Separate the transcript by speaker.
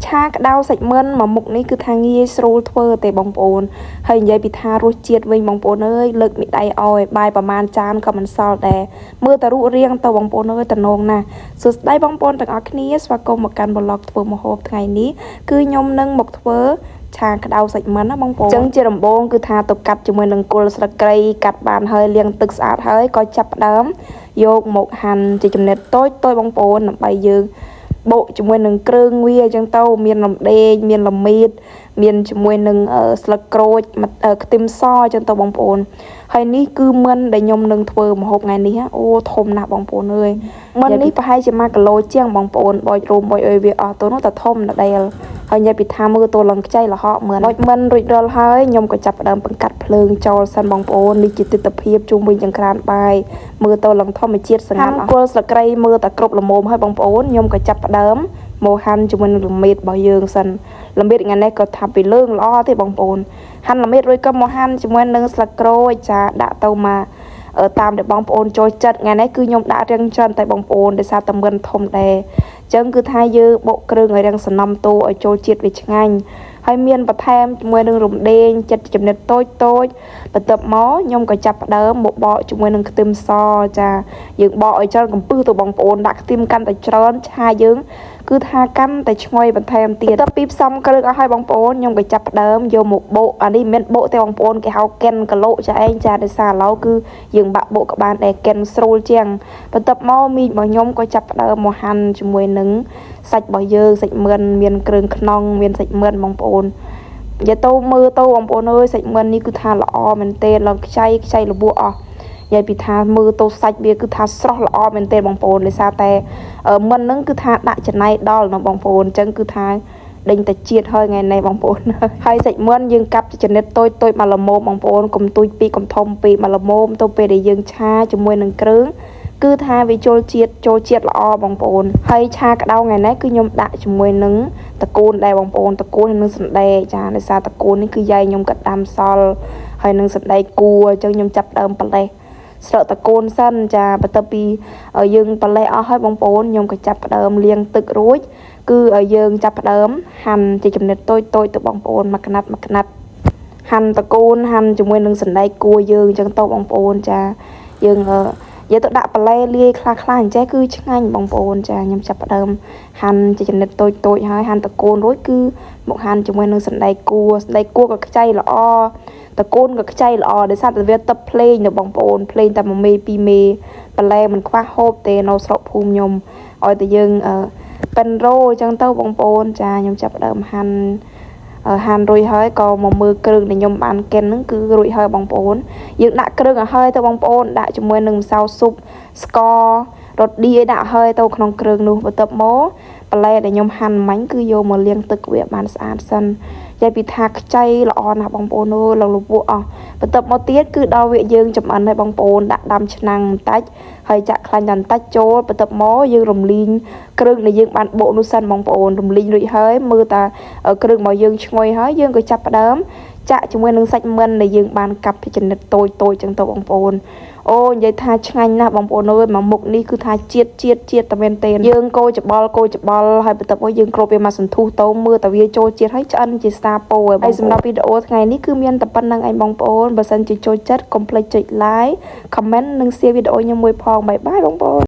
Speaker 1: ឆាក្តៅសាច់មិនមកមុខនេះគឺថាងាយស្រួលធ្វើទេបងប្អូនហើយនិយាយពីថារសជាតិវិញបងប្អូនអើយលើកមីដៃអោយបាយប្រមាណចានក៏មិនសល់ដែរមើលតែរូបរាងទៅបងប្អូនអើយតំណងណាស់សួស្ដីបងប្អូនទាំងអស់គ្នាស្វាគមន៍មកកាន់ប្លុកធ្វើម្ហូបថ្ងៃនេះគឺខ្ញុំនឹងមកធ្វើឆាក្តៅសាច់មិនណាបងប្អូនអញ្ចឹងជាដំបូងគឺថាទៅកាត់ជាមួយនឹងគល់ស្លឹកគ្រៃកាត់បានហើយលាងទឹកស្អាតហើយក៏ចាប់ផ្ដើមយកមកហាន់ជាចំណិតតូចតូចបងប្អូនដើម្បីយើងបកជាមួយនឹងគ្រឿងវាអញ្ចឹងទៅមានរំដេងមានល្មៀតមានជាមួយនឹងស្លឹកក្រូចខ្ទឹមសអញ្ចឹងទៅបងប្អូនហើយនេះគឺមិនដែលខ្ញុំនឹងធ្វើម្ហូបថ្ងៃនេះអូធំណាស់បងប្អូនអើយមិននេះប្រហែលជា1គីឡូជាងបងប្អូនបោចរួមបោចអើយវាអស់ទៅនោះតែធំដដែលហើយនិយាយពីថាមើលទៅឡើងខ្ចីលហកមើលបោចមិនរួចរាល់ហើយខ្ញុំក៏ចាប់ផ្ដើមបង្កាត់ភ្លើងចោលសិនបងប្អូននេះជាទិដ្ឋភាពជុំវិញចង្ក្រានបាយមើលទៅឡើងធម្មជាតិស្ងាត់អស់គល់ស្លឹកគ្រៃមើលតែគ្រប់ល្មមហើយបងប្អូនខ្ញុំក៏ចាប់ផ្ដើមមកហាន់ជាមួយនឹងល្មៀតរបស់យើងសិនល្មៀតថ្ងៃនេះក៏ថាពីលើងល្អទេបងប្អូនហាន់ល្មៀតរួចក៏មកហាន់ជាមួយនឹងស្លឹកក្រូចចាដាក់ទៅមកតាមដែលបងប្អូនចូលចិត្តថ្ងៃនេះគឺខ្ញុំដាក់រៀងច្រើនតែបងប្អូនដោយសារតែមិនធំដែរអញ្ចឹងគឺថាយើងបុកគ្រឿងឲ្យរៀងសំណំតូឲ្យចូលជាតិវាឆ្ងាញ់ហើយមានបន្ថែមជាមួយនឹងរំដេងចិត្តចំណិតតូចតូចបន្ទាប់មកខ្ញុំក៏ចាប់ផ្ដើមមកបកជាមួយនឹងខ្ទឹមសចាយើងបកឲ្យច្រើនកំពឹសទៅបងប្អូនដាក់ខ្ទឹមកាន់តែច្រើនឆាយើងគឺថាកាន់តែឈ្ងុយបន្ថែមទៀតបន្ទាប់ពីផ្សំគ្រឿងអស់ហើយបងប្អូនខ្ញុំក៏ចាប់ផ្ដើមយកមកបុកអានេះមិនមែនបុកទេបងប្អូនគេហៅកិនកឡុចាឯងចាដោយសារឥឡូវគឺយើងបាក់បុកក៏បានដែរកិនស្រួលជាងបន្ទាប់មកមីងរបស់ខ្ញុំក៏ចាប់ផ្ដើមមកហាន់ជាមួយនឹងសាច់របស់យើងសាច់មឿនមានគ្រឿងក្នុងមានសាច់មឿនបងប្អូននិយាយទៅមើលទៅបងប្អូនអើយសាច់មឿននេះគឺថាល្អមែនទេឡើងខ្ចីរបួសអស់និយាយពីថាមើលទៅសាច់វាគឺថាស្រស់ល្អមែនទេបងប្អូនដោយសារតែមិនហ្នឹងគឺថាដាក់ចំណៃដល់នៅបងប្អូនអញ្ចឹងគឺថាដេញតែជាតិហើយថ្ងៃនេះបងប្អូនហើយសាច់មឿនយើងកាប់ចំណិតតូចតូចមកល្មមបងប្អូនកុំទូចពីកុំធំពីមកល្មមទៅពេលដែលយើងឆាជាមួយនឹងគ្រឿងគឺថាវាចូលជាតិល្អបងប្អូនហើយឆាក្តៅថ្ងៃនេះគឺខ្ញុំដាក់ជាមួយនឹងតកូនដែរបងប្អូនតកូននិងសណ្ដែកចាដោយសារតកូននេះគឺយាយខ្ញុំក៏ដាំសល់ហើយនឹងសណ្ដែកគួរអញ្ចឹងខ្ញុំចាប់ដើមប៉លេះស្រកតកូនសិនចាបន្ទាប់ពីយើងប៉លេះអស់ហើយបងប្អូនខ្ញុំក៏ចាប់ដើមលាងទឹករួចគឺយើងចាប់ដើមហាន់ជាចំណិតតូចទៅបងប្អូនមួយក្នាត់ហាន់តកូនហាន់ជាមួយនឹងសណ្ដែកគួរយើងអញ្ចឹងទៅបងប្អូនចាយើងយកទៅដាក់ប៉លេលាយខ្លះអញ្ចេះគឺឆ្ងាញ់បងប្អូនចាខ្ញុំចាប់ផ្ដើមហាន់ជាចំណិតតូចហើយហាន់តកូនរួចគឺមកហាន់ជាមួយនឹងសណ្ដែកគួរក៏ខ្ចីល្អតកូនក៏ខ្ចីល្អដោយសារតែវាទឹកភ្លេងនៅបងប្អូនភ្លេងតែ1មេ2មេប៉លេមិនខ្វះហូបទេនៅស្រុកភូមិខ្ញុំឲ្យតែយើងប៉ិនរោអញ្ចឹងទៅបងប្អូនចាខ្ញុំចាប់ផ្ដើមហាន់រួចហើយក៏មកមើលគ្រឿងដែលខ្ញុំបានកិនហ្នឹងគឺរួចហើយបងប្អូនយើងដាក់គ្រឿងឲ្យហើយទៅបងប្អូនដាក់ជាមួយនឹងម្សៅស៊ុបស្កររ៉តឌីឲ្យដាក់ហើយទៅក្នុងគ្រឿងនោះបន្ទាប់មកបន្លែដែលខ្ញុំហាន់មាញ់គឺយកមកលាងទឹកវាបានស្អាតសិននិយាយពីថាខ្ចីល្អណាស់បងប្អូនអើយឡើងលពោះអស់បន្ទាប់មកទៀតគឺដល់វាយើងចម្អិនឲ្យបងប្អូនដាក់ដាំឆ្នាំងបន្តិចហើយចាក់ខ្លាញ់បន្តិចចូលបន្ទាប់មកយើងរំលីងគ្រឿងដែលយើងបានបុកនោះសិនបងប្អូនរំលីងរួចហើយមើលតាគ្រឿងរបស់យើងឈ្ងុយហើយយើងក៏ចាប់ផ្ដើមចាក់ជាមួយនឹងសាច់មិនដែលយើងបានកាប់ពីចំណិតតូចចឹងទៅបងប្អូនអូនិយាយថាឆ្ងាញ់ណាស់បងប្អូនអើយមកមុខនេះគឺថាជាតិតែមែនទេយើងកូរច្បល់ហើយបន្ទាប់មកយើងគ្របវាមកសន្ទុះទៅមើលតែវាចូលជាតិហើយឆ្អិនជាស្តាពោហើយសម្រាប់វីដេអូថ្ងៃនេះគឺមានតែប៉ុណ្្នឹងឯងបងប្អូនបើសិនជាចូលចិត្តកុំភ្លេចចុច like comment និង share វីដេអូខ្ញុំមួយផងបាយបងប្អូន